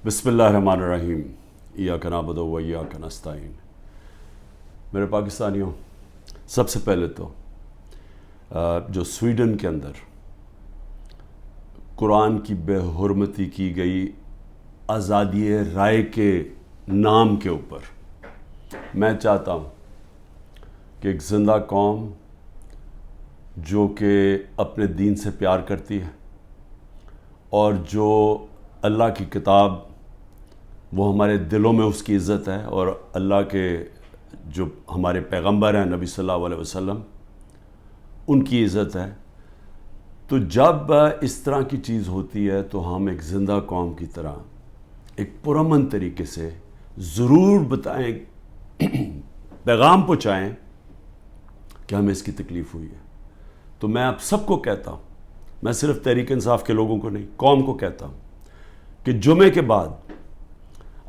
بسم اللہ الرحمن الرحیم ایاک نعبد و ایاک نستعین۔ میرے پاکستانیوں، سب سے پہلے تو جو سویڈن کے اندر قرآن کی بے حرمتی کی گئی آزادی رائے کے نام کے اوپر میں چاہتا ہوں کہ ایک زندہ قوم جو کہ اپنے دین سے پیار کرتی ہے اور جو اللہ کی کتاب وہ ہمارے دلوں میں اس کی عزت ہے، اور اللہ کے جو ہمارے پیغمبر ہیں نبی صلی اللہ علیہ وسلم ان کی عزت ہے، تو جب اس طرح کی چیز ہوتی ہے تو ہم ایک زندہ قوم کی طرح ایک پرامن طریقے سے ضرور بتائیں، پیغام پہنچائیں کہ ہمیں اس کی تکلیف ہوئی ہے۔ تو میں آپ سب کو کہتا ہوں، میں صرف تحریک انصاف کے لوگوں کو نہیں، قوم کو کہتا ہوں کہ جمعے کے بعد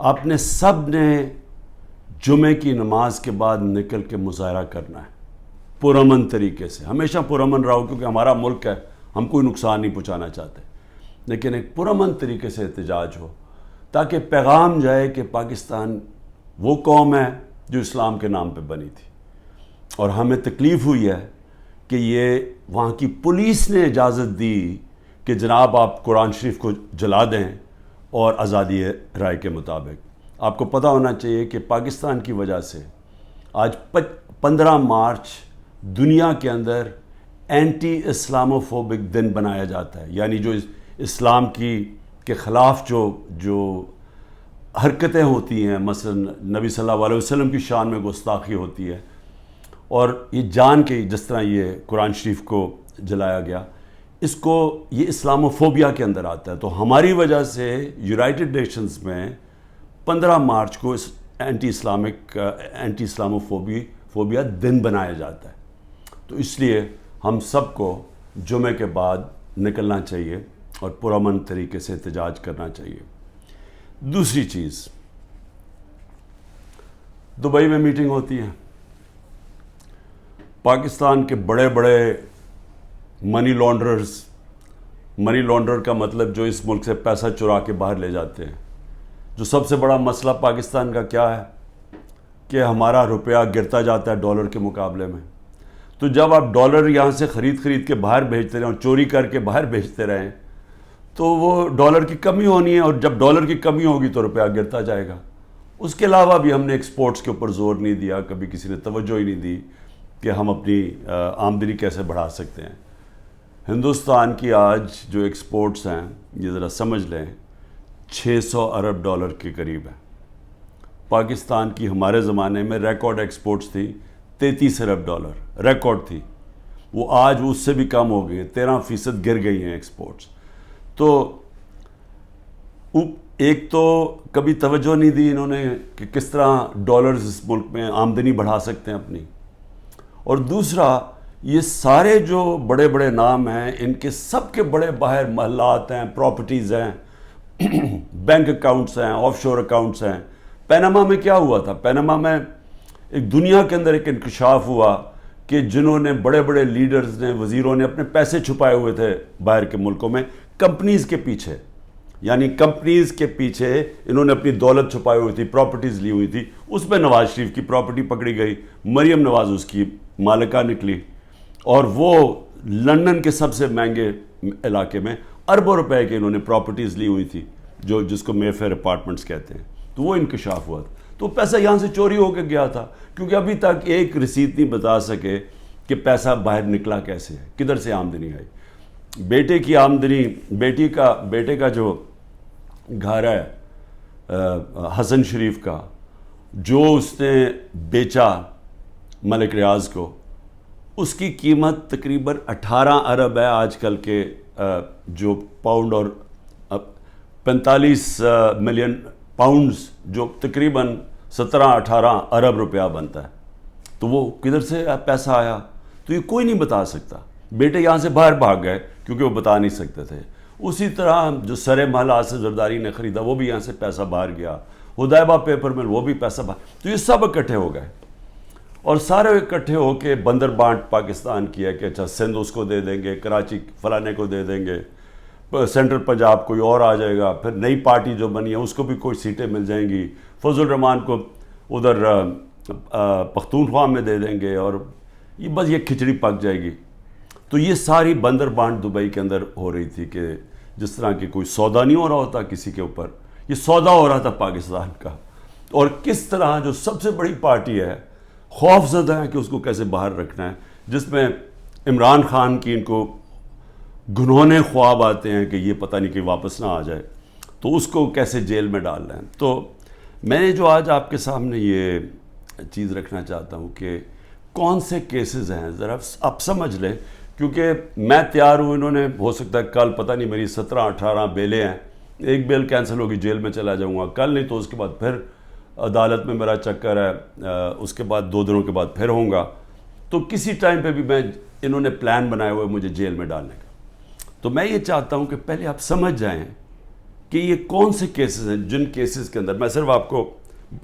آپ نے سب نے جمعے کی نماز کے بعد نکل کے مظاہرہ کرنا ہے پرامن طریقے سے۔ ہمیشہ پرامن رہو، کیونکہ ہمارا ملک ہے، ہم کوئی نقصان نہیں پہنچانا چاہتے، لیکن ایک پرامن طریقے سے احتجاج ہو تاکہ پیغام جائے کہ پاکستان وہ قوم ہے جو اسلام کے نام پہ بنی تھی، اور ہمیں تکلیف ہوئی ہے کہ یہ وہاں کی پولیس نے اجازت دی کہ جناب آپ قرآن شریف کو جلا دیں، اور آزادی رائے کے مطابق آپ کو پتہ ہونا چاہیے کہ پاکستان کی وجہ سے آج 15 مارچ دنیا کے اندر اینٹی اسلاموفوبک دن بنایا جاتا ہے، یعنی جو اسلام کے خلاف جو حرکتیں ہوتی ہیں، مثلا نبی صلی اللہ علیہ وسلم کی شان میں گستاخی ہوتی ہے، اور یہ جان کے جس طرح یہ قرآن شریف کو جلایا گیا، اس کو یہ اسلاموفوبیا کے اندر آتا ہے۔ تو ہماری وجہ سے یونائٹڈ نیشنز میں 15 مارچ کو اس اینٹی اسلاموفوبیا دن بنایا جاتا ہے۔ تو اس لیے ہم سب کو جمعے کے بعد نکلنا چاہیے اور پرامن طریقے سے احتجاج کرنا چاہیے۔ دوسری چیز، دبئی میں میٹنگ ہوتی ہے، پاکستان کے بڑے بڑے منی لانڈرر کا مطلب جو اس ملک سے پیسہ چرا کے باہر لے جاتے ہیں۔ جو سب سے بڑا مسئلہ پاکستان کا کیا ہے کہ ہمارا روپیہ گرتا جاتا ہے ڈالر کے مقابلے میں۔ تو جب آپ ڈالر یہاں سے خرید کے باہر بھیجتے رہیں اور چوری کر کے باہر بھیجتے رہیں تو وہ ڈالر کی کمی ہونی ہے، اور جب ڈالر کی کمی ہوگی تو روپیہ گرتا جائے گا۔ اس کے علاوہ بھی ہم نے ایکسپورٹس کے اوپر زور نہیں دیا، کبھی کسی نے توجہ ہی نہیں دی کہ ہم اپنی آمدنی کیسے بڑھا سکتے ہیں۔ ہندوستان کی آج جو ایکسپورٹس ہیں، یہ ذرا سمجھ لیں، 600 ارب ڈالر کے قریب ہے۔ پاکستان کی ہمارے زمانے میں ریکارڈ ایکسپورٹس تھی 33 ارب ڈالر، ریکارڈ تھی، وہ آج اس سے بھی کم ہو گئی ہیں، 13% گر گئی ہیں ایکسپورٹس۔ تو ایک تو کبھی توجہ نہیں دی انہوں نے کہ کس طرح ڈالرز اس ملک میں آمدنی بڑھا سکتے ہیں اپنی، اور دوسرا یہ سارے جو بڑے بڑے نام ہیں ان کے سب کے بڑے باہر محلات ہیں، پراپرٹیز ہیں، بینک اکاؤنٹس ہیں، آف شور اکاؤنٹس ہیں۔ پیناما میں کیا ہوا تھا؟ پیناما میں ایک دنیا کے اندر ایک انکشاف ہوا کہ جنہوں نے بڑے بڑے لیڈرز نے، وزیروں نے اپنے پیسے چھپائے ہوئے تھے باہر کے ملکوں میں کمپنیز کے پیچھے، یعنی کمپنیز کے پیچھے انہوں نے اپنی دولت چھپائی ہوئی تھی، پراپرٹیز لی ہوئی تھی۔ اس میں نواز شریف کی پراپرٹی پکڑی گئی، مریم نواز اس کی مالکہ نکلی، اور وہ لندن کے سب سے مہنگے علاقے میں اربوں روپے کی انہوں نے پراپرٹیز لی ہوئی تھی، جس کو مے فیئر اپارٹمنٹس کہتے ہیں۔ تو وہ انکشاف ہوا تھا، تو پیسہ یہاں سے چوری ہو کے گیا تھا، کیونکہ ابھی تک ایک رسید نہیں بتا سکے کہ پیسہ باہر نکلا کیسے ہے، کدھر سے آمدنی آئی۔ بیٹے کی آمدنی، بیٹے کا جو گھر ہے حسن شریف کا، جو اس نے بیچا ملک ریاض کو، اس کی قیمت تقریباً 18 ارب ہے آج کل کے جو پاؤنڈ، اور 45 ملین پاؤنڈز، جو تقریباً 17-18 ارب روپیہ بنتا ہے۔ تو وہ کدھر سے پیسہ آیا تو یہ کوئی نہیں بتا سکتا۔ بیٹے یہاں سے باہر بھاگ گئے کیونکہ وہ بتا نہیں سکتے تھے۔ اسی طرح جو سرے محل آصف زرداری نے خریدا وہ بھی یہاں سے پیسہ باہر گیا، حدیبہ پیپر مل وہ بھی پیسہ باہر، تو یہ سب اکٹھے ہو گئے، اور سارے اکٹھے ہو کے بندر بانٹ پاکستان کیا کہ اچھا سندھ اس کو دے دیں گے، کراچی فلانے کو دے دیں گے، سینٹرل پنجاب کوئی اور آ جائے گا، پھر نئی پارٹی جو بنی ہے اس کو بھی کوئی سیٹیں مل جائیں گی، فضل الرحمان کو ادھر پختونخوا میں دے دیں گے، اور یہ بس یہ کھچڑی پک جائے گی۔ تو یہ ساری بندر بانٹ دبئی کے اندر ہو رہی تھی کہ جس طرح کہ کوئی سودا نہیں ہو رہا ہوتا کسی کے اوپر، یہ سودا ہو رہا تھا پاکستان کا، اور کس طرح جو سب سے بڑی پارٹی ہے خوف زدہ ہے کہ اس کو کیسے باہر رکھنا ہے، جس میں عمران خان کی ان کو گنہونے خواب آتے ہیں کہ یہ پتہ نہیں کہ واپس نہ آ جائے، تو اس کو کیسے جیل میں ڈالنا ہے۔ تو میں نے جو آج آپ کے سامنے یہ چیز رکھنا چاہتا ہوں کہ کون سے کیسز ہیں، ذرا آپ سمجھ لیں، کیونکہ میں تیار ہوں، انہوں نے ہو سکتا ہے کل پتہ نہیں میری 17-18 بیلیں ہیں، ایک بیل کینسل ہوگی جیل میں چلا جاؤں گا کل، نہیں تو اس کے بعد پھر عدالت میں میرا چکر ہے، اس کے بعد 2 دنوں کے بعد پھر ہوں گا، تو کسی ٹائم پہ بھی انہوں نے پلان بنائے ہوئے مجھے جیل میں ڈالنے کا۔ تو میں یہ چاہتا ہوں کہ پہلے آپ سمجھ جائیں کہ یہ کون سے کیسز ہیں، جن کیسز کے اندر میں صرف آپ کو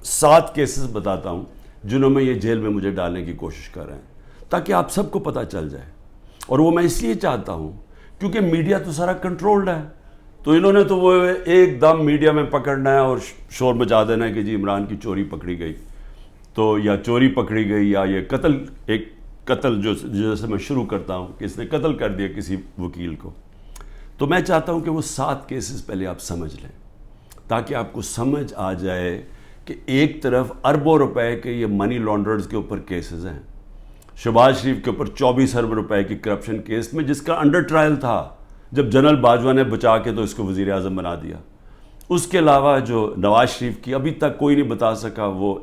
7 کیسز بتاتا ہوں جنہوں میں یہ جیل میں مجھے ڈالنے کی کوشش کر رہے ہیں، تاکہ آپ سب کو پتہ چل جائے۔ اور وہ میں اس لیے چاہتا ہوں کیونکہ میڈیا تو سارا کنٹرولڈ ہے، تو انہوں نے تو وہ ایک دم میڈیا میں پکڑنا ہے اور شور مچا دینا ہے کہ جی عمران کی چوری پکڑی گئی، تو یا چوری پکڑی گئی، یا یہ ایک قتل جو جیسے میں شروع کرتا ہوں کہ اس نے قتل کر دیا کسی وکیل کو۔ تو میں چاہتا ہوں کہ وہ 7 کیسز پہلے آپ سمجھ لیں، تاکہ آپ کو سمجھ آ جائے کہ ایک طرف اربوں روپے کے یہ منی لانڈررز کے اوپر کیسز ہیں، شہباز شریف کے اوپر 24 ارب روپے کی کرپشن کیس میں جس کا انڈر ٹرائل تھا، جب جنرل باجوہ نے بچا کے تو اس کو وزیر اعظم بنا دیا۔ اس کے علاوہ جو نواز شریف کی ابھی تک کوئی نہیں بتا سکا، وہ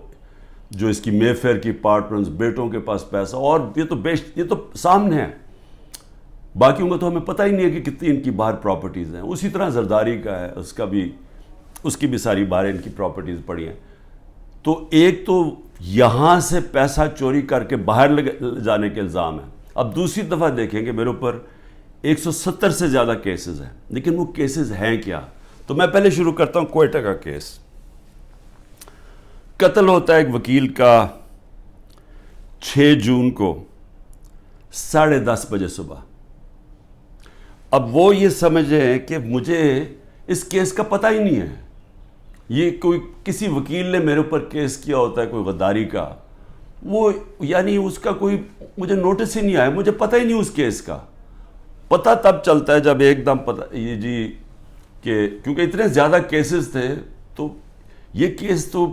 جو اس کی مے فیئر کی اپارٹمنٹس، بیٹوں کے پاس پیسہ، اور یہ تو سامنے ہے، باقیوں کا تو ہمیں پتہ ہی نہیں ہے کہ کتنی ان کی باہر پراپرٹیز ہیں۔ اسی طرح زرداری کا ہے، اس کی بھی ساری باہر ان کی پراپرٹیز پڑی ہیں۔ تو ایک تو یہاں سے پیسہ چوری کر کے باہر لے جانے کے الزام ہے۔ اب دوسری دفعہ دیکھیں کہ میرے اوپر 170 سے زیادہ کیسز ہیں، لیکن وہ کیسز ہیں کیا؟ تو میں پہلے شروع کرتا ہوں کوئٹہ کا کیس۔ قتل ہوتا ہے ایک وکیل کا 6 جون کو 10:30 بجے صبح۔ اب وہ یہ سمجھیں کہ مجھے اس کیس کا پتہ ہی نہیں ہے، یہ کوئی کسی وکیل نے میرے اوپر کیس کیا ہوتا ہے کوئی غداری کا، وہ یعنی اس کا کوئی مجھے نوٹس ہی نہیں آیا، مجھے پتہ ہی نہیں اس کیس کا۔ پتہ تب چلتا ہے جب ایک دم پتہ یہ جی کہ کیونکہ اتنے زیادہ کیسز تھے، تو یہ کیس تو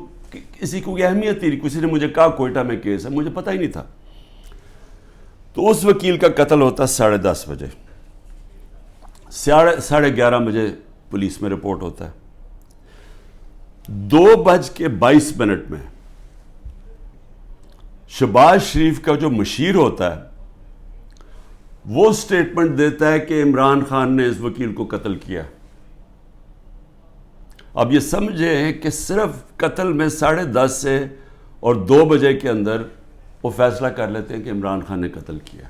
کسی کو اہمیت ہی نہیں، کسی نے مجھے کہا کوئٹہ میں کیس ہے، مجھے پتہ ہی نہیں تھا۔ تو اس وکیل کا قتل ہوتا ہے 10:30 بجے، 11:30 بجے پولیس میں رپورٹ ہوتا ہے۔ 2:22 میں شہباز شریف کا جو مشیر ہوتا ہے وہ سٹیٹمنٹ دیتا ہے کہ عمران خان نے اس وکیل کو قتل کیا۔ اب یہ سمجھیں کہ صرف قتل میں 10:30 سے اور 2 بجے کے اندر وہ فیصلہ کر لیتے ہیں کہ عمران خان نے قتل کیا۔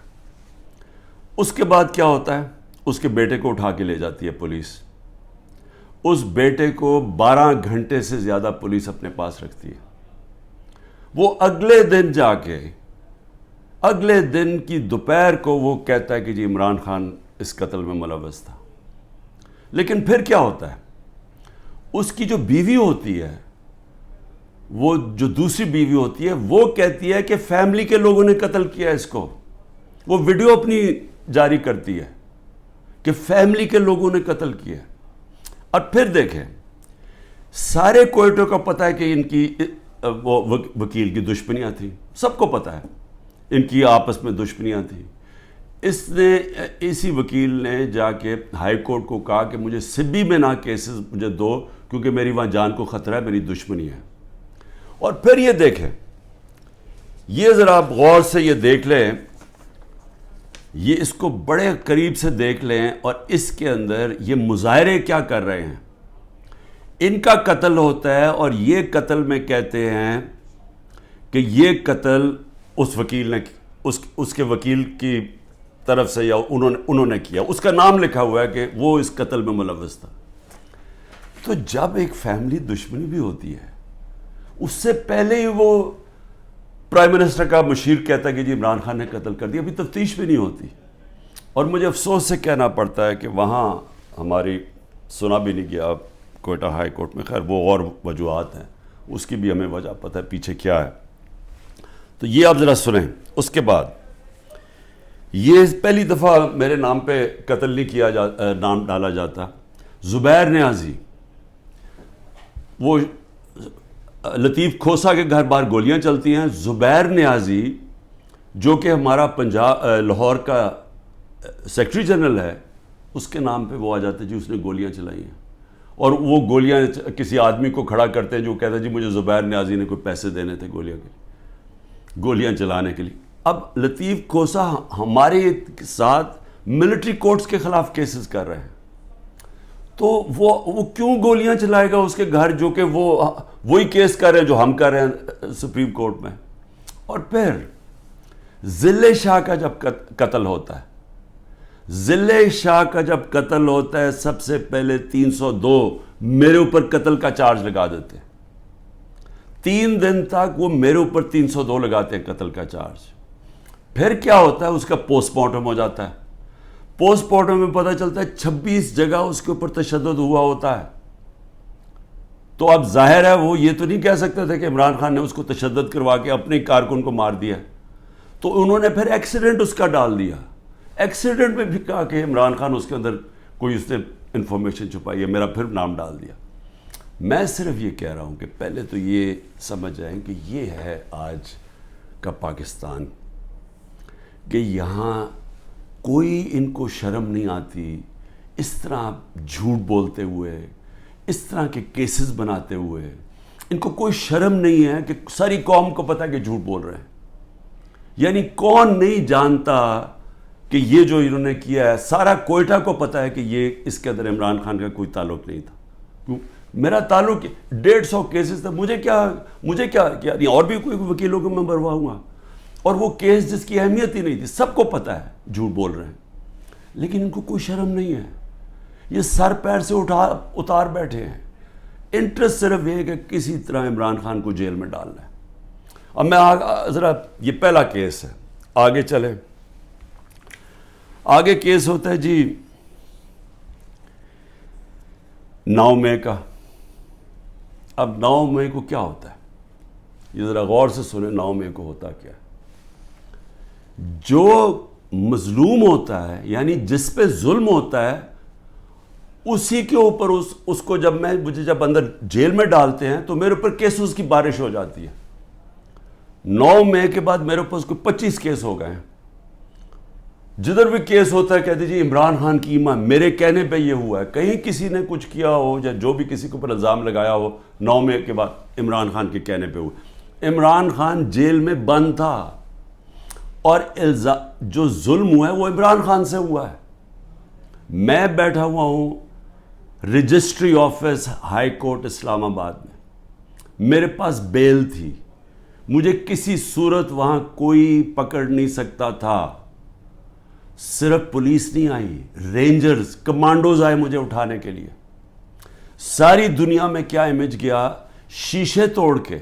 اس کے بعد کیا ہوتا ہے؟ اس کے بیٹے کو اٹھا کے لے جاتی ہے پولیس۔ اس بیٹے کو 12 گھنٹے سے زیادہ پولیس اپنے پاس رکھتی ہے۔ وہ اگلے دن جا کے اگلے دن کی دوپہر کو وہ کہتا ہے کہ جی عمران خان اس قتل میں ملوث تھا۔ لیکن پھر کیا ہوتا ہے؟ اس کی جو بیوی ہوتی ہے، وہ جو دوسری بیوی ہوتی ہے، وہ کہتی ہے کہ فیملی کے لوگوں نے قتل کیا اس کو۔ وہ ویڈیو اپنی جاری کرتی ہے کہ فیملی کے لوگوں نے قتل کیا۔ اور پھر دیکھیں، سارے کوئٹوں کو پتہ ہے کہ ان کی وہ وکیل کی دشمنیاں تھیں، سب کو پتہ ہے ان کی آپس میں دشمنیاں تھیں۔ اسی وکیل نے جا کے ہائی کورٹ کو کہا کہ مجھے سبی میں نہ کیسز مجھے دو، کیونکہ میری وہاں جان کو خطرہ ہے، میری دشمنی ہے۔ اور پھر یہ دیکھیں، یہ ذرا آپ غور سے یہ دیکھ لیں، یہ اس کو بڑے قریب سے دیکھ لیں، اور اس کے اندر یہ مظاہرے کیا کر رہے ہیں۔ ان کا قتل ہوتا ہے، اور یہ قتل میں کہتے ہیں کہ یہ قتل اس وکیل نے اس کے وکیل کی طرف سے یا انہوں نے کیا، اس کا نام لکھا ہوا ہے کہ وہ اس قتل میں ملوث تھا۔ تو جب ایک فیملی دشمنی بھی ہوتی ہے، اس سے پہلے ہی وہ پرائم منسٹر کا مشیر کہتا ہے کہ جی عمران خان نے قتل کر دیا، ابھی تفتیش بھی نہیں ہوتی۔ اور مجھے افسوس سے کہنا پڑتا ہے کہ وہاں ہماری سنا بھی نہیں گیا کوئٹہ ہائی کورٹ میں. خیر وہ اور وجوہات ہیں, اس کی بھی ہمیں وجہ پتہ ہے پیچھے کیا ہے. تو یہ آپ ذرا سنیں. اس کے بعد یہ پہلی دفعہ میرے نام پہ قتل نہیں کیا نام ڈالا جاتا. زبیر نیازی, وہ لطیف کھوسا کے گھر باہر گولیاں چلتی ہیں. زبیر نیازی جو کہ ہمارا لاہور کا سیکرٹری جنرل ہے, اس کے نام پہ وہ آ جاتے جی اس نے گولیاں چلائی ہیں. اور وہ گولیاں کسی آدمی کو کھڑا کرتے ہیں جو کہتا ہے جی مجھے زبیر نیازی نے کوئی پیسے دینے تھے گولیاں چلانے کے لیے. اب لطیف کھوسا ہمارے ساتھ ملٹری کورٹس کے خلاف کیسز کر رہے ہیں, تو وہ کیوں گولیاں چلائے گا اس کے گھر, جو کہ وہی کیس کر رہے ہیں جو ہم کر رہے ہیں سپریم کورٹ میں. اور پھر ذل شاہ کا جب قتل ہوتا ہے, ذل شاہ کا جب قتل ہوتا ہے, سب سے پہلے 302 میرے اوپر قتل کا چارج لگا دیتے ہیں. 3 دن تک وہ میرے اوپر 302 لگاتے ہیں قتل کا چارج. پھر کیا ہوتا ہے, اس کا پوسٹ مارٹم ہو جاتا ہے. پوسٹ مارٹم میں پتہ چلتا ہے 26 جگہ اس کے اوپر تشدد ہوا ہوتا ہے. تو اب ظاہر ہے وہ یہ تو نہیں کہہ سکتے تھے کہ عمران خان نے اس کو تشدد کروا کے اپنے کارکن کو مار دیا, تو انہوں نے پھر ایکسیڈنٹ اس کا ڈال دیا. ایکسیڈنٹ میں بھی کہا کہ عمران خان اس کے اندر کوئی اس نے انفارمیشن چھپائی ہے, میرا پھر نام ڈال دیا. میں صرف یہ کہہ رہا ہوں کہ پہلے تو یہ سمجھ جائیں کہ یہ ہے آج کا پاکستان, کہ یہاں کوئی ان کو شرم نہیں آتی اس طرح جھوٹ بولتے ہوئے, اس طرح کے کیسز بناتے ہوئے. ان کو کوئی شرم نہیں ہے کہ ساری قوم کو پتہ ہے کہ جھوٹ بول رہے ہیں. یعنی کون نہیں جانتا کہ یہ جو انہوں نے کیا ہے, سارا کوئٹہ کو پتہ ہے کہ یہ اس کے اندر عمران خان کا کوئی تعلق نہیں تھا. میرا تعلق 150 کیسز تھا, مجھے کیا نہیں, اور بھی کوئی وکیلوں کو میں بھرواؤں گا. اور وہ کیس جس کی اہمیت ہی نہیں تھی, سب کو پتہ ہے جھوٹ بول رہے ہیں, لیکن ان کو کوئی شرم نہیں ہے. یہ سر پیر سے اتار بیٹھے ہیں. انٹرسٹ صرف یہ ہے کہ کسی طرح عمران خان کو جیل میں ڈالنا ہے. اب میں ذرا, یہ پہلا کیس ہے, آگے چلیں. آگے کیس ہوتا ہے جی 9 مئی کا. اب 9 مئی کو کیا ہوتا ہے, یہ ذرا غور سے سنیں. 9 مئی کو ہوتا کیا ہے, جو مظلوم ہوتا ہے یعنی جس پہ ظلم ہوتا ہے, اسی کے اوپر اس کو مجھے جب اندر جیل میں ڈالتے ہیں تو میرے اوپر کیسز کی بارش ہو جاتی ہے. 9 مئی کے بعد میرے اوپر کوئی 25 کیس ہو گئے ہیں. جدھر بھی کیس ہوتا ہے کہتے جی عمران خان کی ایمان, میرے کہنے پہ یہ ہوا ہے. کہیں کسی نے کچھ کیا ہو یا جو بھی کسی کے اوپر الزام لگایا ہو 9 مئی کے بعد عمران خان کے کہنے پہ ہوا. عمران خان جیل میں بند تھا, اور جو ظلم ہوا ہے وہ عمران خان سے ہوا ہے. میں بیٹھا ہوا ہوں رجسٹری آفس ہائی کورٹ اسلام آباد میں, میرے پاس بیل تھی, مجھے کسی صورت وہاں کوئی پکڑ نہیں سکتا تھا. صرف پولیس نہیں آئی, رینجرز کمانڈوز آئے مجھے اٹھانے کے لیے. ساری دنیا میں کیا امیج گیا, شیشے توڑ کے,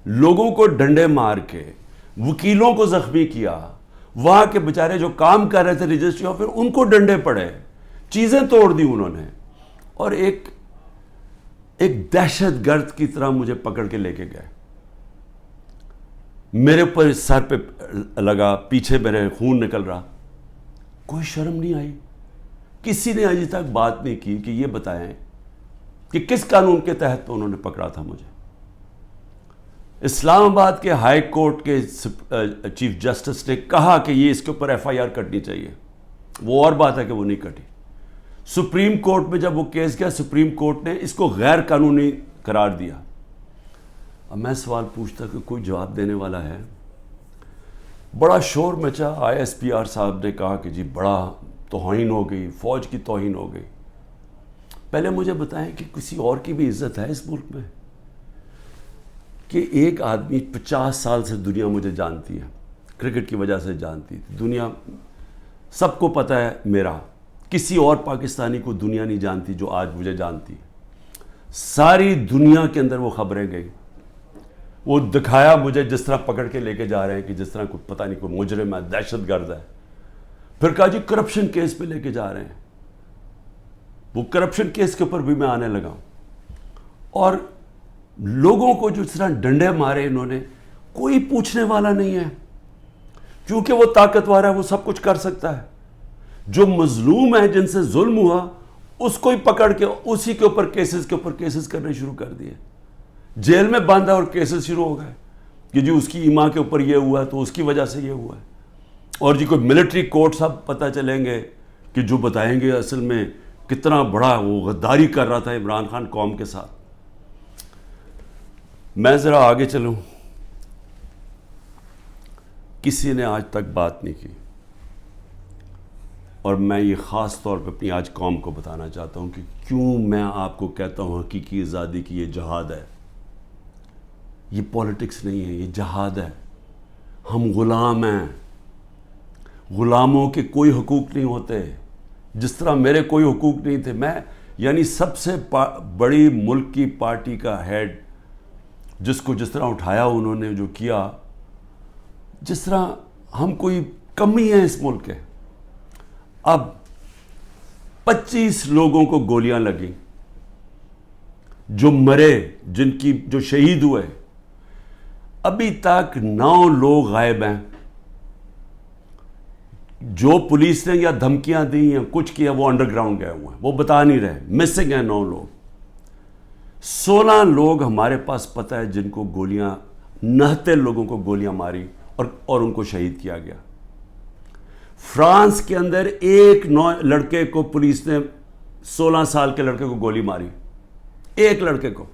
لوگوں کو ڈنڈے مار کے, وکیلوں کو زخمی کیا. وہاں کے بیچارے جو کام کر رہے تھے رجسٹری آفس, ان کو ڈنڈے پڑے, چیزیں توڑ دی انہوں نے, اور ایک دہشت گرد کی طرح مجھے پکڑ کے لے کے گئے. میرے اوپر سر پہ لگا, پیچھے میرے خون نکل رہا. کوئی شرم نہیں آئی, کسی نے ابھی تک بات نہیں کی کہ یہ بتائیں کہ کس قانون کے تحت انہوں نے پکڑا تھا مجھے. اسلام آباد کے ہائی کورٹ کے چیف جسٹس نے کہا کہ یہ اس کے اوپر ایف آئی آر کٹنی چاہیے. وہ اور بات ہے کہ وہ نہیں کٹی. سپریم کورٹ میں جب وہ کیس گیا, سپریم کورٹ نے اس کو غیر قانونی قرار دیا. اب میں سوال پوچھتا کہ کوئی جواب دینے والا ہے. بڑا شور مچا, آئی ایس پی آر صاحب نے کہا کہ جی بڑا توہین ہو گئی, فوج کی توہین ہو گئی. پہلے مجھے بتائیں کہ کسی اور کی بھی عزت ہے اس ملک میں, کہ ایک آدمی 50 سال سے دنیا مجھے جانتی ہے, کرکٹ کی وجہ سے جانتی تھی دنیا, سب کو پتہ ہے میرا, کسی اور پاکستانی کو دنیا نہیں جانتی جو آج مجھے جانتی. ساری دنیا کے اندر وہ خبریں گئی, وہ دکھایا مجھے جس طرح پکڑ کے لے کے جا رہے ہیں کہ جس طرح کوئی پتہ نہیں کوئی مجرم ہے, دہشت گرد ہے. پھر کہا جی کرپشن کیس پہ لے کے جا رہے ہیں. وہ کرپشن کیس کے اوپر بھی میں آنے لگا ہوں. اور لوگوں کو جو اس طرح ڈنڈے مارے انہوں نے, کوئی پوچھنے والا نہیں ہے, کیونکہ وہ طاقتور ہے, وہ سب کچھ کر سکتا ہے. جو مظلوم ہے, جن سے ظلم ہوا, اس کو ہی پکڑ کے اسی کے اوپر کیسز کرنے شروع کر دیے. جیل میں باندھا اور کیسز شروع ہو گئے کہ جی اس کی اماں کے اوپر یہ ہوا ہے تو اس کی وجہ سے یہ ہوا ہے. اور جی کوئی ملٹری کورٹ صاحب پتہ چلیں گے کہ جو بتائیں گے اصل میں کتنا بڑا وہ غداری کر رہا تھا عمران خان قوم کے ساتھ. میں ذرا آگے چلوں. کسی نے آج تک بات نہیں کی, اور میں یہ خاص طور پہ اپنی آج قوم کو بتانا چاہتا ہوں کہ کیوں میں آپ کو کہتا ہوں حقیقی آزادی کی یہ جہاد ہے. یہ پولیٹکس نہیں ہے, یہ جہاد ہے. ہم غلام ہیں. غلاموں کے کوئی حقوق نہیں ہوتے. جس طرح میرے کوئی حقوق نہیں تھے, میں یعنی سب سے بڑی ملک کی پارٹی کا ہیڈ, جس کو جس طرح اٹھایا انہوں نے, جو کیا, جس طرح ہم کوئی کمی ہے اس ملک کے. اب 25 لوگوں کو گولیاں لگیں, جو مرے, جو شہید ہوئے, ابھی تک 9 لوگ غائب ہیں. جو پولیس نے یا دھمکیاں دی ہیں, کچھ کیا, وہ انڈر گراؤنڈ گئے ہوئے ہیں, وہ بتا نہیں رہے, مسنگ ہیں 9 لوگ. 16 لوگ ہمارے پاس پتہ ہے جن کو گولیاں, 69 لوگوں کو گولیاں ماری اور ان کو شہید کیا گیا. فرانس کے اندر ایک لڑکے کو پولیس نے 16 سال کے لڑکے کو گولی ماری, ایک لڑکے کو.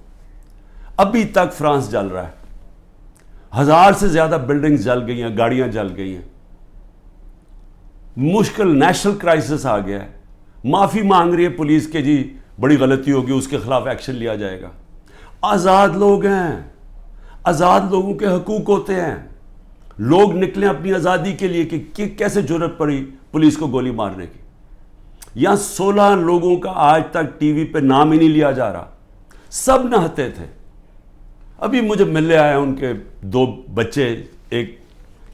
ابھی تک فرانس جل رہا ہے. 1000 سے زیادہ بلڈنگز جل گئی ہیں, گاڑیاں جل گئی ہیں. مشکل نیشنل کرائسس آ گیا ہے. معافی مانگ رہی ہے پولیس کے, جی بڑی غلطی ہوگی, اس کے خلاف ایکشن لیا جائے گا. آزاد لوگ ہیں, آزاد لوگوں کے حقوق ہوتے ہیں. لوگ نکلیں اپنی آزادی کے لیے کہ کیسے جرأت پڑی پولیس کو گولی مارنے کی. یہاں 16 لوگوں کا آج تک ٹی وی پہ نام ہی نہیں لیا جا رہا. سب نہتے تھے. ابھی مجھے ملنے آئے ان کے 2 بچے, ایک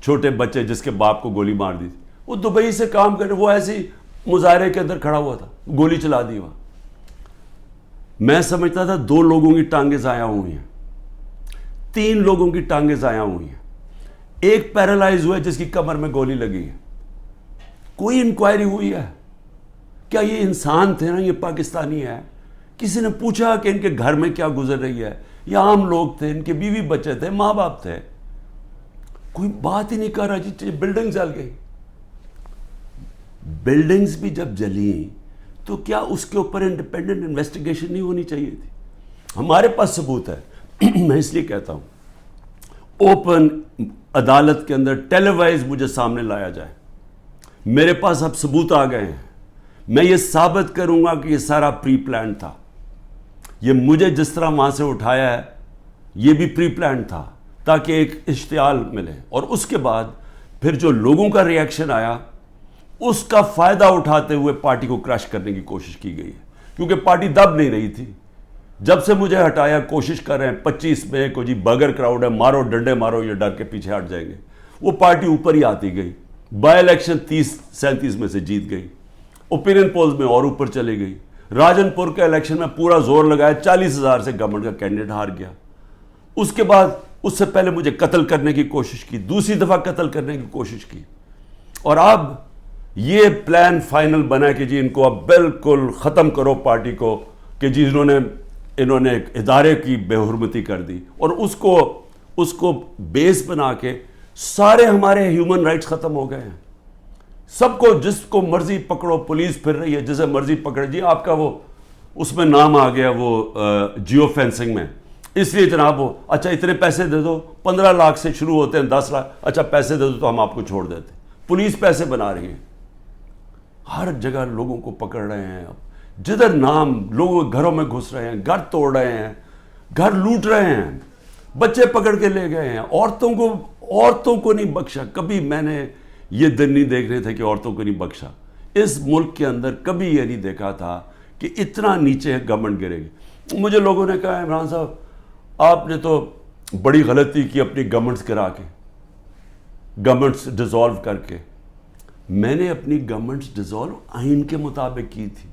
چھوٹے بچے جس کے باپ کو گولی مار دی تھی, وہ دبئی سے کام کر رہے, وہ ایسی مظاہرے کے اندر کھڑا ہوا تھا, گولی چلا دی وہاں. میں سمجھتا تھا 2 لوگوں کی ٹانگیں ضائع ہوئی ہیں, 3 لوگوں کی ٹانگیں ضائع ہوئی ہیں, ایک پیرالائز ہوا ہے جس کی کمر میں گولی لگی ہے. کوئی انکوائری ہوئی ہے کیا یہ انسان تھے نا, یہ پاکستانی ہے؟ کسی نے پوچھا کہ ان کے گھر میں کیا گزر رہی ہے؟ یہ عام لوگ تھے, ان کے بیوی بچے تھے, ماں باپ تھے. کوئی بات ہی نہیں کر رہا. جی بلڈنگ جل گئی. بلڈنگز بھی جب جلیں تو کیا اس کے اوپر انڈیپینڈنٹ انویسٹیگیشن نہیں ہونی چاہیے تھی؟ ہمارے پاس ثبوت ہے. میں اس لیے کہتا ہوں اوپن عدالت کے اندر ٹیلی وائز مجھے سامنے لایا جائے. میرے پاس اب ثبوت آ گئے ہیں. میں یہ ثابت کروں گا کہ یہ سارا پری پلان تھا. یہ مجھے جس طرح وہاں سے اٹھایا ہے یہ بھی پری پلان تھا تاکہ ایک اشتعال ملے. اور اس کے بعد پھر جو لوگوں کا ری ایکشن آیا اس کا فائدہ اٹھاتے ہوئے پارٹی کو کرش کرنے کی کوشش کی گئی ہے, کیونکہ پارٹی دب نہیں رہی تھی. جب سے مجھے ہٹایا کوشش کر رہے ہیں 25 میں کو جی بغیر کراؤڈ ہے, مارو ڈنڈے مارو, یہ ڈر کے پیچھے ہٹ جائیں گے. وہ پارٹی اوپر ہی آتی گئی. بائی الیکشن 30-37 میں سے جیت گئی. اوپینین پولز میں اور اوپر چلے گئی. راجن پور کے الیکشن میں پورا زور لگایا, 40,000 سے گورنمنٹ کا کینڈیڈیٹ ہار گیا. اس کے بعد اس سے پہلے مجھے قتل کرنے کی کوشش کی, دوسری دفعہ قتل کرنے کی کوشش کی. اور اب یہ پلان فائنل بنا کہ جی ان کو اب بالکل ختم کرو پارٹی کو, کہ جی انہوں نے ایک ادارے کی بے حرمتی کر دی. اور اس کو بیس بنا کے سارے ہمارے ہیومن رائٹس ختم ہو گئے ہیں. سب کو جس کو مرضی پکڑو, پولیس پھر رہی ہے جسے مرضی پکڑے. جی آپ کا وہ اس میں نام آ گیا وہ جیو فینسنگ میں, اس لیے جناب وہ اچھا اتنے پیسے دے دو, 15 لاکھ سے شروع ہوتے ہیں, 10 لاکھ, اچھا پیسے دے دو تو ہم آپ کو چھوڑ دیتے. پولیس پیسے بنا رہی ہے. ہر جگہ لوگوں کو پکڑ رہے ہیں. جدھر نام لوگوں کے گھروں میں گھس رہے ہیں, گھر توڑ رہے ہیں, گھر لوٹ رہے ہیں, بچے پکڑ کے لے گئے ہیں. عورتوں کو نہیں بخشا. کبھی میں نے یہ دن نہیں دیکھ رہے تھے کہ عورتوں کو نہیں بخشا. اس ملک کے اندر کبھی یہ نہیں دیکھا تھا کہ اتنا نیچے گورنمنٹ گرے گی. مجھے لوگوں نے کہا عمران صاحب آپ نے تو بڑی غلطی کی اپنی گورنمنٹس گرا کے, گورنمنٹس ڈیزالو کر کے. میں نے اپنی گورنمنٹس ڈیزالو آئین کے مطابق کی تھی.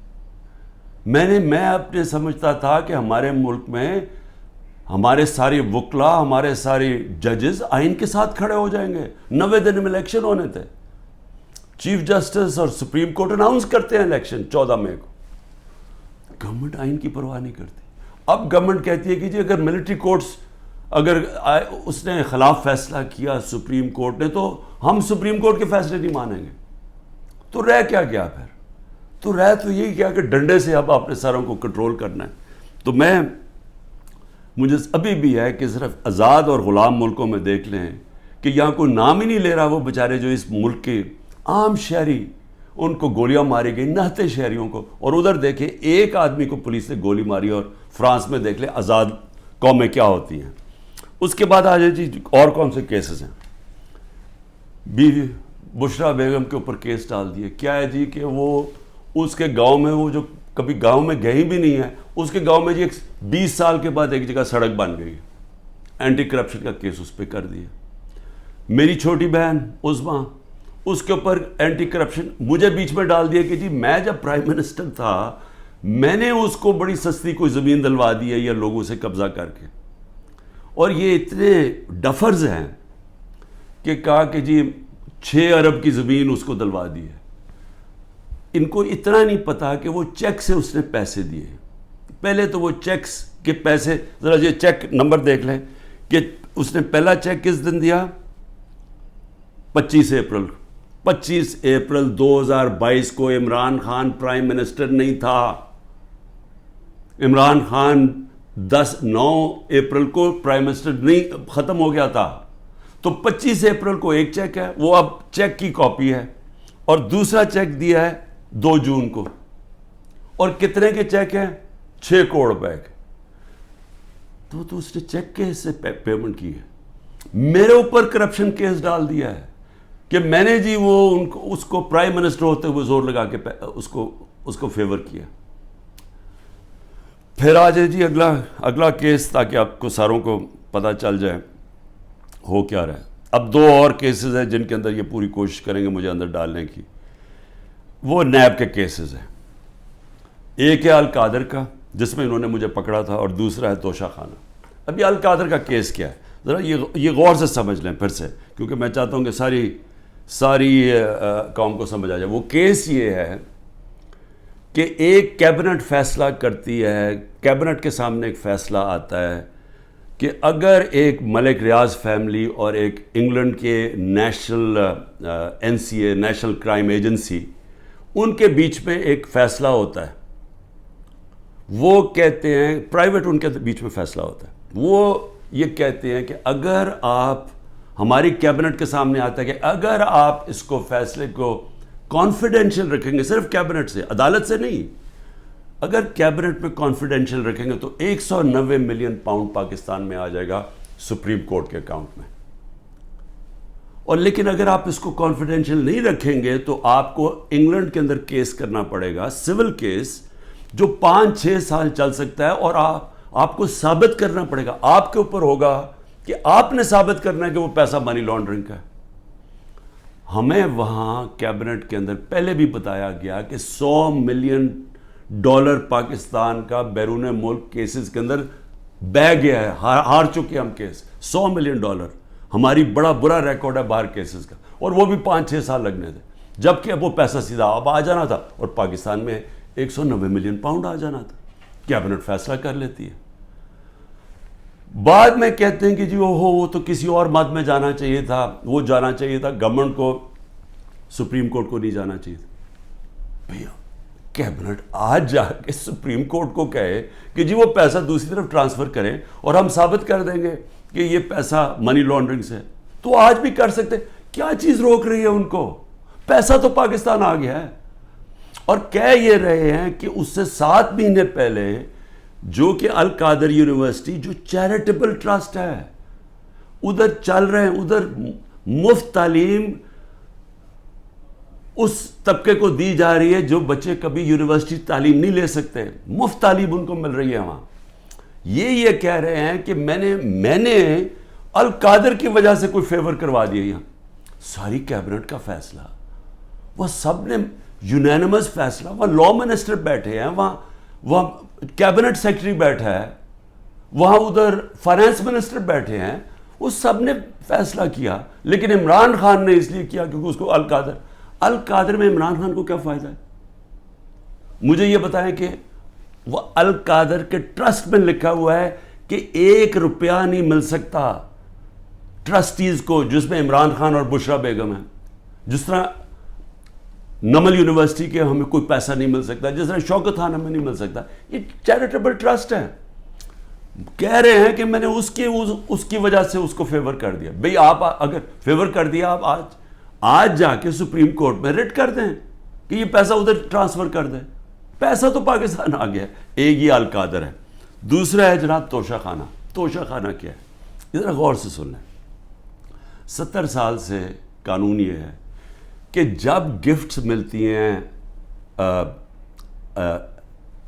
میں اپنے سمجھتا تھا کہ ہمارے ملک میں ہمارے سارے وکلا، ہمارے سارے ججز آئین کے ساتھ کھڑے ہو جائیں گے. 90 دن میں الیکشن ہونے تھے. چیف جسٹس اور سپریم کورٹ اناؤنس کرتے ہیں الیکشن 14 مئی کو. گورنمنٹ آئین کی پرواہ نہیں کرتی. اب گورنمنٹ کہتی ہے کہ جی اگر ملٹری کورٹس اگر اس نے خلاف فیصلہ کیا سپریم کورٹ نے تو ہم سپریم کورٹ کے فیصلے نہیں مانیں گے. تو رہ کیا گیا پھر؟ تو رہ تو یہی کیا کہ ڈنڈے سے اب اپنے سروں کو کنٹرول کرنا ہے. تو مجھے ابھی بھی ہے کہ صرف آزاد اور غلام ملکوں میں دیکھ لیں کہ یہاں کوئی نام ہی نہیں لے رہا وہ بیچارے جو اس ملک کے عام شہری، ان کو گولیاں ماری گئی، نہتے شہریوں کو. اور ادھر دیکھیں ایک آدمی کو پولیس نے گولی ماری. اور فرانس میں دیکھ لیں آزاد قومیں کیا ہوتی ہیں. اس کے بعد آ جائے جی اور کون سے کیسز ہیں. بشرا بیگم کے اوپر کیس ڈال دیے. کیا ہے جی کہ وہ اس کے گاؤں میں، وہ جو کبھی گاؤں میں گئی بھی نہیں ہے، اس کے گاؤں میں جی 20 سال کے بعد ایک جگہ سڑک بن گئی. اینٹی کرپشن کا کیس اس پہ کر دیا. میری چھوٹی بہن عظمیٰ، اس کے اوپر اینٹی کرپشن مجھے بیچ میں ڈال دیا کہ جی میں جب پرائم منسٹر تھا میں نے اس کو بڑی سستی کوئی زمین دلوا دی ہے یا لوگوں سے قبضہ کر کے. اور یہ اتنے ڈفرز ہیں کہ کہا کہ جی 6 ارب کی زمین اس کو دلوا دی ہے. ان کو اتنا نہیں پتا کہ وہ چیک سے اس نے پیسے دیے. پہلے تو وہ چیکس کے پیسے، ذرا یہ چیک نمبر دیکھ لیں کہ اس نے پہلا چیک کس دن دیا؟ 25 اپریل 2022 کو. عمران خان پرائم منسٹر نہیں تھا. عمران خان 9 اپریل کو پرائم منسٹر نہیں ختم ہو گیا تھا. تو 25 اپریل کو ایک چیک ہے، وہ اب چیک کی کاپی ہے. اور دوسرا چیک دیا ہے 2 جون کو. اور کتنے کے چیک ہیں؟ 6 کروڑ روپے کے. تو اس نے چیک کے سے پیمنٹ کی ہے. میرے اوپر کرپشن کیس ڈال دیا ہے کہ میں نے جی وہ اس کو پرائم منسٹر ہوتے ہوئے زور لگا کے اس کو فیور کیا. پھر آ جائے جی اگلا کیس، تاکہ آپ کو ساروں کو پتہ چل جائے ہو کیا رہا ہے. اب 2 اور کیسز ہیں جن کے اندر یہ پوری کوشش کریں گے مجھے اندر ڈالنے کی. وہ نیب کے کیسز ہیں. ایک ہے القادر کا جس میں انہوں نے مجھے پکڑا تھا، اور دوسرا ہے توشہ خانہ. اب یہ القادر کا کیس کیا ہے ذرا یہ غور سے سمجھ لیں پھر سے، کیونکہ میں چاہتا ہوں کہ ساری قوم کو سمجھ آ جائے. وہ کیس یہ ہے کہ ایک کیبنٹ فیصلہ کرتی ہے، کیبنٹ کے سامنے ایک فیصلہ آتا ہے کہ اگر ایک ملک ریاض فیملی اور ایک انگلینڈ کے national NCA national crime agency, ان کے بیچ میں ایک فیصلہ ہوتا ہے. وہ کہتے ہیں پرائیویٹ، ان کے بیچ میں فیصلہ ہوتا ہے. وہ یہ کہتے ہیں کہ اگر آپ، ہماری کیبنٹ کے سامنے آتا ہے کہ اگر آپ اس کو فیصلے کو کانفیڈینشیل رکھیں گے، صرف کیبنٹ سے، عدالت سے نہیں، اگر کیبنٹ میں کانفیڈینشیل رکھیں گے تو 190 ملین پاؤنڈ پاکستان میں آ جائے گا سپریم کورٹ کے اکاؤنٹ میں. اور لیکن اگر آپ اس کو کانفیڈینشیل نہیں رکھیں گے تو آپ کو انگلینڈ کے اندر کیس کرنا پڑے گا، سول کیس، جو 5-6 سال چل سکتا ہے. اور آپ کو ثابت کرنا پڑے گا، آپ کے اوپر ہوگا کہ آپ نے ثابت کرنا ہے کہ وہ پیسہ منی لانڈرنگ کا ہے. ہمیں وہاں کیبنٹ کے اندر پہلے بھی بتایا گیا کہ $100 ملین پاکستان کا بیرون ملک کیسز کے اندر بہ گیا ہے، ہار چکے ہم کیس. $100 ملین ہماری بڑا برا ریکارڈ ہے باہر کیسز کا. اور وہ بھی 5-6 سال لگنے تھے، جبکہ اب وہ پیسہ سیدھا اب آ جانا تھا اور پاکستان میں 190 ملین پاؤنڈ آ جانا تھا. کیبنٹ فیصلہ کر لیتی ہے. بعد میں کہتے ہیں کہ جی وہ تو کسی اور مد میں جانا چاہیے تھا، وہ جانا چاہیے تھا گورنمنٹ کو، سپریم کورٹ کو نہیں جانا چاہیے تھا. بھیا کیبنٹ آج جا کے سپریم کورٹ کو کہے کہ جی وہ پیسہ دوسری طرف ٹرانسفر کریں اور ہم ثابت کر دیں گے کہ یہ پیسہ منی لانڈرنگ سے، تو آج بھی کر سکتے. کیا چیز روک رہی ہے ان کو؟ پیسہ تو پاکستان آ گیا ہے. اور کہہ یہ رہے ہیں کہ اس سے 7 مہینے پہلے جو کہ القادر یونیورسٹی جو چیریٹیبل ٹرسٹ ہے، ادھر چل رہے ہیں، ادھر مفت تعلیم اس طبقے کو دی جا رہی ہے جو بچے کبھی یونیورسٹی تعلیم نہیں لے سکتے، مفت تعلیم ان کو مل رہی ہے وہاں. یہ کہہ رہے ہیں کہ میں نے القادر کی وجہ سے کوئی فیور کروا دیا. یہاں ساری کیبنٹ کا فیصلہ، وہ سب نے یونینمس فیصلہ، وہاں لا منسٹر بیٹھے ہیں، وہاں وہاں کیبنٹ سیکرٹری بیٹھا ہے, وہاں ادھر فائنانس منسٹر بیٹھے ہیں, وہ سب نے فیصلہ کیا. لیکن عمران خان نے اس لیے کیا کیونکہ اس کو القادر میں عمران خان کو کیا فائدہ ہے؟ مجھے یہ بتائیں کہ وہ القادر کے ٹرسٹ میں لکھا ہوا ہے کہ 1 روپیہ نہیں مل سکتا ٹرسٹیز کو, جس میں عمران خان اور بشرا بیگم ہیں. جس طرح نمل یونیورسٹی کے ہمیں کوئی پیسہ نہیں مل سکتا, جس طرح شوکت خان ہمیں نہیں مل سکتا. یہ چیریٹیبل ٹرسٹ ہے. کہہ رہے ہیں کہ میں نے اس کی وجہ سے اس کو فیور کر دیا. بھئی آپ اگر فیور کر دیا, آپ آج جا کے سپریم کورٹ میں ریٹ کر دیں کہ یہ پیسہ ادھر ٹرانسفر کر دیں. پیسہ تو پاکستان آ گیا. ایک یہ القادر ہے. دوسرا ہے جناب توشہ خانہ. توشہ خانہ کیا ہے؟ ذرا غور سے سن لیں. 70 سال سے قانون یہ ہے کہ جب گفٹس ملتی ہیں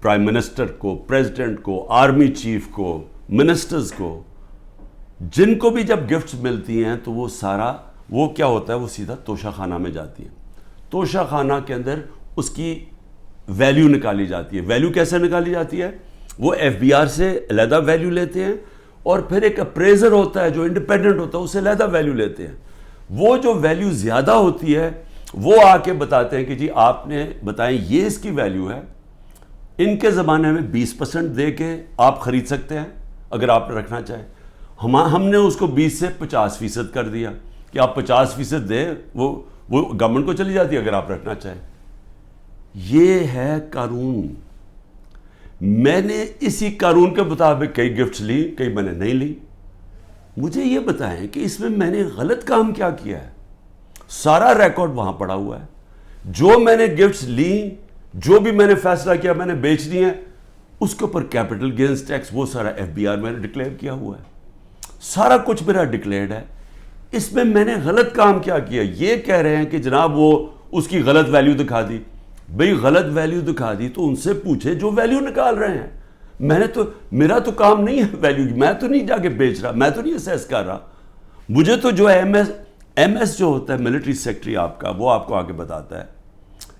پرائم منسٹر کو, پریزیڈنٹ کو, آرمی چیف کو, منسٹرز کو, جن کو بھی جب گفٹس ملتی ہیں تو وہ کیا ہوتا ہے, وہ سیدھا توشہ خانہ میں جاتی ہیں. توشہ خانہ کے اندر اس کی ویلیو نکالی جاتی ہے. ویلیو کیسے نکالی جاتی ہے؟ وہ ایف بی آر سے علیحدہ ویلیو لیتے ہیں, اور پھر ایک اپریزر ہوتا ہے جو انڈیپینڈنٹ ہوتا ہے, اس سے علیحدہ ویلیو لیتے ہیں. وہ جو ویلیو زیادہ ہوتی ہے وہ آ کے بتاتے ہیں کہ جی آپ نے بتائیں یہ اس کی ویلیو ہے, ان کے زمانے میں 20% دے کے آپ خرید سکتے ہیں اگر آپ رکھنا چاہیں. ہم نے اس کو 20 سے 50% کر دیا کہ آپ 50% دیں, وہ گورنمنٹ کو چلی جاتی ہے اگر آپ رکھنا چاہیں. یہ ہے قانون. میں نے اسی قانون کے مطابق کئی گفٹس لی, کئی میں نے نہیں لی. مجھے یہ بتائیں کہ اس میں نے غلط کام کیا کیا ہے؟ سارا ریکارڈ وہاں پڑا ہوا ہے. جو میں نے گفٹس لی, جو بھی میں نے فیصلہ کیا میں نے بیچ دی ہیں, اس کے اوپر کیپٹل گینز ٹیکس وہ سارا ایف بی آر میں نے ڈکلیئر کیا ہوا ہے. سارا کچھ میرا ڈکلیئرڈ ہے. اس میں نے غلط کام کیا کیا؟ یہ کہہ رہے ہیں کہ جناب وہ اس کی غلط ویلیو دکھا دی. بھئی غلط ویلیو دکھا دی تو ان سے پوچھے جو ویلیو نکال رہے ہیں. میرا تو کام نہیں ہے ویلیو, میں تو نہیں جا کے بیچ رہا, میں تو نہیں اسیس کر رہا. مجھے تو جو ہے ایم ایس جو ہوتا ہے ملٹری سیکٹری آپ کا, وہ آپ کو آگے بتاتا ہے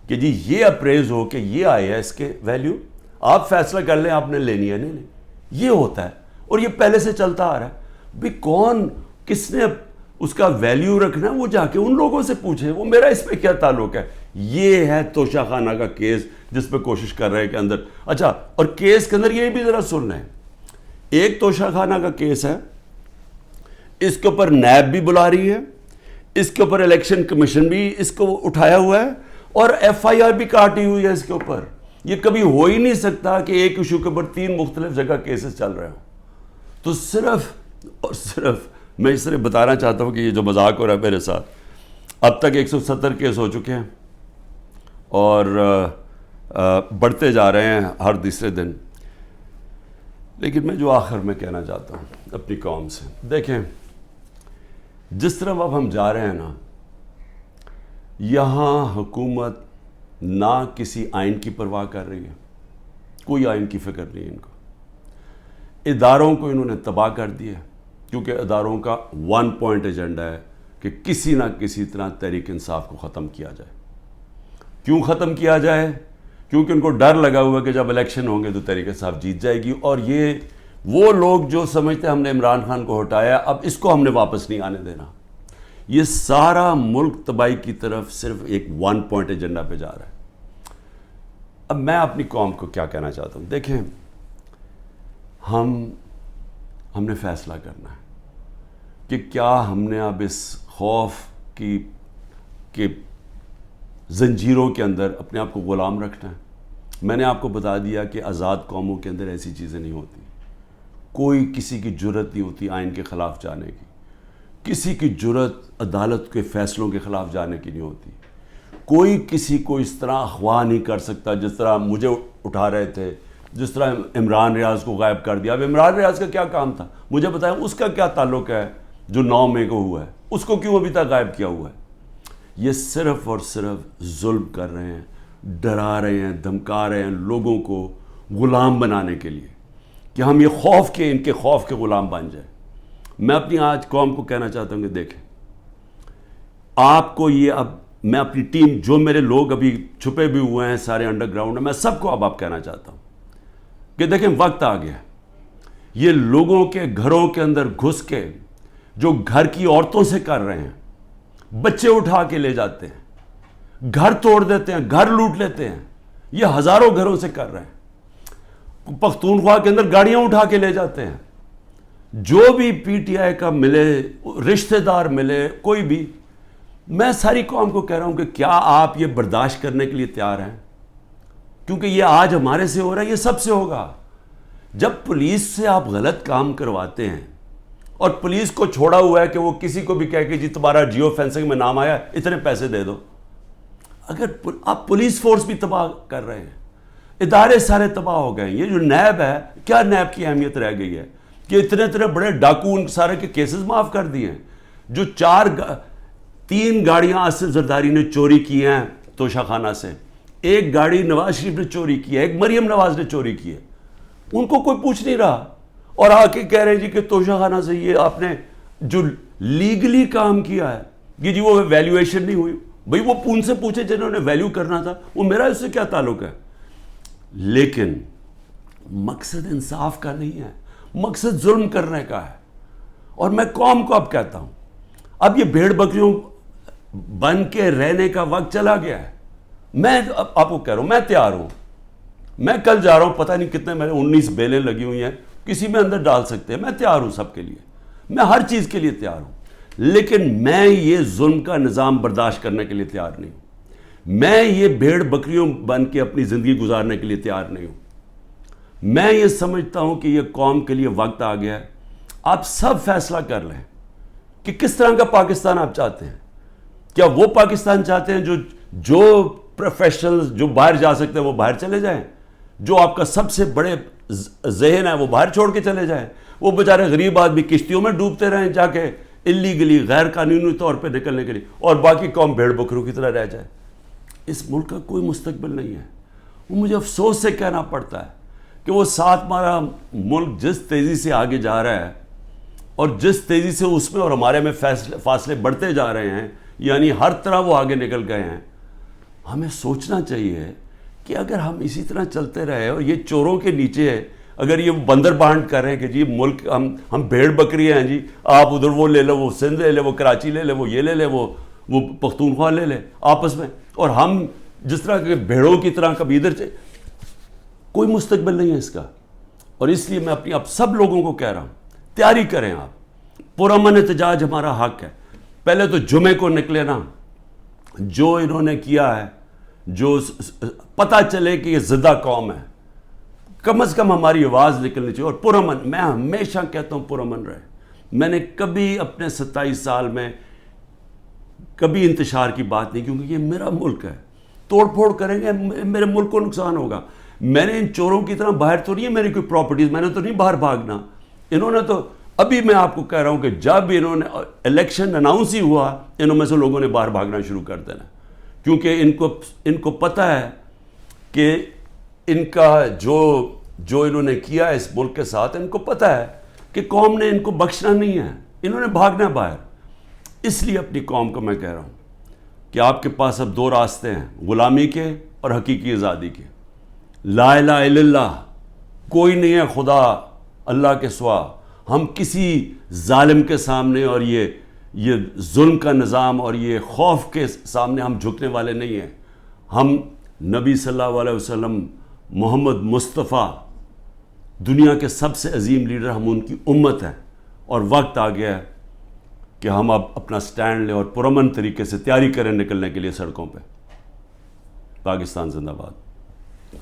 کہ جی یہ اپریز ہو کہ یہ آئے ہے اس کے ویلیو, آپ فیصلہ کر لیں آپ نے لینی ہے نہیں. یہ ہوتا ہے اور یہ پہلے سے چلتا آ رہا ہے. بھئی کون کس نے اس کا ویلیو رکھنا ہے وہ جا کے ان لوگوں سے پوچھے, وہ میرا اس پہ کیا تعلق ہے. یہ ہے توشہ خانہ کا کیس جس پہ کوشش کر رہے ہیں کہ اندر. اچھا, اور کیس کے اندر یہ بھی ذرا سن لیں. ایک توشہ خانہ کا کیس ہے, اس کے اوپر نیب بھی بلا رہی ہے, اس کے اوپر الیکشن کمیشن بھی اس کو اٹھایا ہوا ہے, اور ایف آئی آر بھی کاٹی ہوئی ہے اس کے اوپر. یہ کبھی ہو ہی نہیں سکتا کہ ایک ایشو کے اوپر 3 مختلف جگہ کیسز چل رہے ہوں. تو صرف اور صرف میں اس طرح بتانا چاہتا ہوں کہ یہ جو مذاق ہو رہا ہے میرے ساتھ, اب تک 170 کیس ہو چکے ہیں اور بڑھتے جا رہے ہیں ہر تیسرے دن. لیکن میں جو آخر میں کہنا چاہتا ہوں اپنی قوم سے, دیکھیں جس طرح اب ہم جا رہے ہیں نا, یہاں حکومت نہ کسی آئین کی پرواہ کر رہی ہے, کوئی آئین کی فکر نہیں ہے ان کو. اداروں کو انہوں نے تباہ کر دیا کیونکہ اداروں کا 1 پوائنٹ ایجنڈا ہے کہ کسی نہ کسی طرح تحریک انصاف کو ختم کیا جائے. کیوں ختم کیا جائے؟ کیونکہ ان کو ڈر لگا ہوا کہ جب الیکشن ہوں گے تو تحریک انصاف جیت جائے گی, اور یہ وہ لوگ جو سمجھتے ہیں ہم نے عمران خان کو ہٹایا اب اس کو ہم نے واپس نہیں آنے دینا. یہ سارا ملک تباہی کی طرف صرف ایک 1 پوائنٹ ایجنڈا پہ جا رہا ہے. اب میں اپنی قوم کو کیا کہنا چاہتا ہوں, دیکھیں ہم نے فیصلہ کرنا ہے کہ کیا ہم نے اب اس خوف کی زنجیروں کے اندر اپنے آپ کو غلام رکھنا ہے. میں نے آپ کو بتا دیا کہ آزاد قوموں کے اندر ایسی چیزیں نہیں ہوتی. کوئی کسی کی جرت نہیں ہوتی آئین کے خلاف جانے کی, کسی کی جرت عدالت کے فیصلوں کے خلاف جانے کی نہیں ہوتی. کوئی کسی کو اس طرح اغوا نہیں کر سکتا جس طرح مجھے اٹھا رہے تھے, جس طرح عمران ریاض کو غائب کر دیا. اب عمران ریاض کا کیا کام تھا مجھے بتائیں, اس کا کیا تعلق ہے جو 9 مئی کو ہوا ہے, اس کو کیوں ابھی تک غائب کیا ہوا ہے؟ یہ صرف اور صرف ظلم کر رہے ہیں, ڈرا رہے ہیں, دھمکا رہے ہیں لوگوں کو غلام بنانے کے لیے کہ ہم یہ خوف کے ان کے خوف کے غلام بن جائیں. میں اپنی آج قوم کو کہنا چاہتا ہوں کہ دیکھیں آپ کو یہ, اب میں اپنی ٹیم جو میرے لوگ ابھی چھپے بھی ہوئے ہیں سارے انڈر گراؤنڈ میں, سب کو اب آپ کہنا چاہتا ہوں کہ دیکھیں وقت آ گیا، یہ لوگوں کے گھروں کے اندر گھس کے جو گھر کی عورتوں سے کر رہے ہیں، بچے اٹھا کے لے جاتے ہیں، گھر توڑ دیتے ہیں، گھر لوٹ لیتے ہیں، یہ ہزاروں گھروں سے کر رہے ہیں، پختونخوا کے اندر گاڑیاں اٹھا کے لے جاتے ہیں، جو بھی پی ٹی آئی کا ملے، رشتہ دار ملے، کوئی بھی، میں ساری قوم کو کہہ رہا ہوں کہ کیا آپ یہ برداشت کرنے کے لیے تیار ہیں؟ کیونکہ یہ آج ہمارے سے ہو رہا ہے، یہ سب سے ہوگا۔ جب پولیس سے آپ غلط کام کرواتے ہیں اور پولیس کو چھوڑا ہوا ہے کہ وہ کسی کو بھی کہہ کہ جی تمہارا جیو فینسنگ میں نام آیا اتنے پیسے دے دو، اگر آپ پولیس فورس بھی تباہ کر رہے ہیں، ادارے سارے تباہ ہو گئے ہیں۔ یہ جو نیب ہے، کیا نیب کی اہمیت رہ گئی ہے کہ اتنے بڑے ڈاکو ان سارے کے کیسز معاف کر دیے ہیں؟ جو 3 گاڑیاں آصف زرداری نے چوری کی ہیں توشہ خانہ سے، 1 گاڑی نواز شریف نے چوری کی ہے، 1 مریم نواز نے چوری کی ہے، ان کو کوئی پوچھ نہیں رہا، اور آ کے کہہ رہے ہیں جی کہ توشہ خانہ سے یہ آپ نے جو لیگلی کام کیا ہے کہ جی وہ ویلیویشن نہیں ہوئی، بھئی وہ ان سے پوچھے جنہوں نے ویلیو کرنا تھا، وہ میرا اس سے کیا تعلق ہے؟ لیکن مقصد انصاف کا نہیں ہے، مقصد ظلم کرنے کا ہے۔ اور میں قوم کو اب کہتا ہوں، اب یہ بھیڑ بکریوں بن کے رہنے کا وقت چلا گیا ہے۔ میں آپ کو کہہ رہا ہوں، میں تیار ہوں، میں کل جا رہا ہوں، پتہ نہیں کتنے میں 19 بیلیں لگی ہوئی ہیں، کسی میں اندر ڈال سکتے ہیں، میں تیار ہوں سب کے لیے، میں ہر چیز کے لیے تیار ہوں، لیکن میں یہ ظلم کا نظام برداشت کرنے کے لیے تیار نہیں ہوں، میں یہ بھیڑ بکریوں بن کے اپنی زندگی گزارنے کے لیے تیار نہیں ہوں۔ میں یہ سمجھتا ہوں کہ یہ قوم کے لیے وقت آ گیا ہے، آپ سب فیصلہ کر لیں کہ کس طرح کا پاکستان آپ چاہتے ہیں۔ کیا وہ پاکستان چاہتے ہیں جو پروفیشنلز جو باہر جا سکتے ہیں وہ باہر چلے جائیں، جو آپ کا سب سے بڑے ذہن ہے وہ باہر چھوڑ کے چلے جائیں، وہ بیچارے غریب آدمی کشتیوں میں ڈوبتے رہیں جا کے اللیگلی غیر قانونی طور پہ نکلنے کے لیے، اور باقی قوم بھیڑ بکروں کی طرح رہ جائے؟ اس ملک کا کوئی مستقبل نہیں ہے۔ وہ مجھے افسوس سے کہنا پڑتا ہے کہ وہ ساتھ ہمارا ملک جس تیزی سے آگے جا رہا ہے اور جس تیزی سے اس میں اور ہمارے میں فاصلے بڑھتے جا رہے ہیں، یعنی ہر طرح وہ آگے نکل گئے ہیں، ہمیں سوچنا چاہیے کہ اگر ہم اسی طرح چلتے رہے اور یہ چوروں کے نیچے اگر یہ بندر بانٹ کر رہے ہیں کہ جی ملک ہم بھیڑ بکری ہیں، جی آپ ادھر وہ لے لو، وہ سندھ لے لے، وہ کراچی لے لے، وہ یہ لے لے، وہ پختونخوا لے لے آپس میں، اور ہم جس طرح کے بھیڑوں کی طرح کبھی ادھر کوئی مستقبل نہیں ہے اس کا۔ اور اس لیے میں اپنی اب سب لوگوں کو کہہ رہا ہوں، تیاری کریں، آپ پرامن احتجاج ہمارا حق ہے۔ پہلے تو جمعے کو نکلے نا، جو انہوں نے کیا ہے، جو پتہ چلے کہ یہ زدہ قوم ہے، کم از کم ہماری آواز نکلنی چاہیے، اور پرامن، میں ہمیشہ کہتا ہوں پرامن رہے۔ میں نے کبھی اپنے 27 سال میں کبھی انتشار کی بات نہیں، کیونکہ یہ میرا ملک ہے، توڑ پھوڑ کریں گے میرے ملک کو نقصان ہوگا۔ میں نے ان چوروں کی طرح باہر تو نہیں ہے میری کوئی پراپرٹیز، میں نے تو نہیں باہر بھاگنا۔ انہوں نے تو ابھی میں آپ کو کہہ رہا ہوں کہ جب انہوں نے الیکشن اناؤنس ہی ہوا، انہوں میں سے لوگوں نے باہر بھاگنا شروع کر دینا، کیونکہ ان کو پتہ ہے کہ ان کا جو انہوں نے کیا ہے اس ملک کے ساتھ، ان کو پتہ ہے کہ قوم نے ان کو بخشنا نہیں ہے، انہوں نے بھاگنا باہر۔ اس لیے اپنی قوم کو میں کہہ رہا ہوں کہ آپ کے پاس اب 2 راستے ہیں، غلامی کے اور حقیقی آزادی کے۔ لا الہ الا اللہ، کوئی نہیں ہے خدا اللہ کے سوا، ہم کسی ظالم کے سامنے اور یہ ظلم کا نظام اور یہ خوف کے سامنے ہم جھکنے والے نہیں ہیں۔ ہم نبی صلی اللہ علیہ وسلم، محمد مصطفیٰ، دنیا کے سب سے عظیم لیڈر، ہم ان کی امت ہیں، اور وقت آ گیا ہے کہ ہم اب اپنا سٹینڈ لیں اور پرامن طریقے سے تیاری کریں نکلنے کے لیے سڑکوں پہ۔ پاکستان زندہ باد۔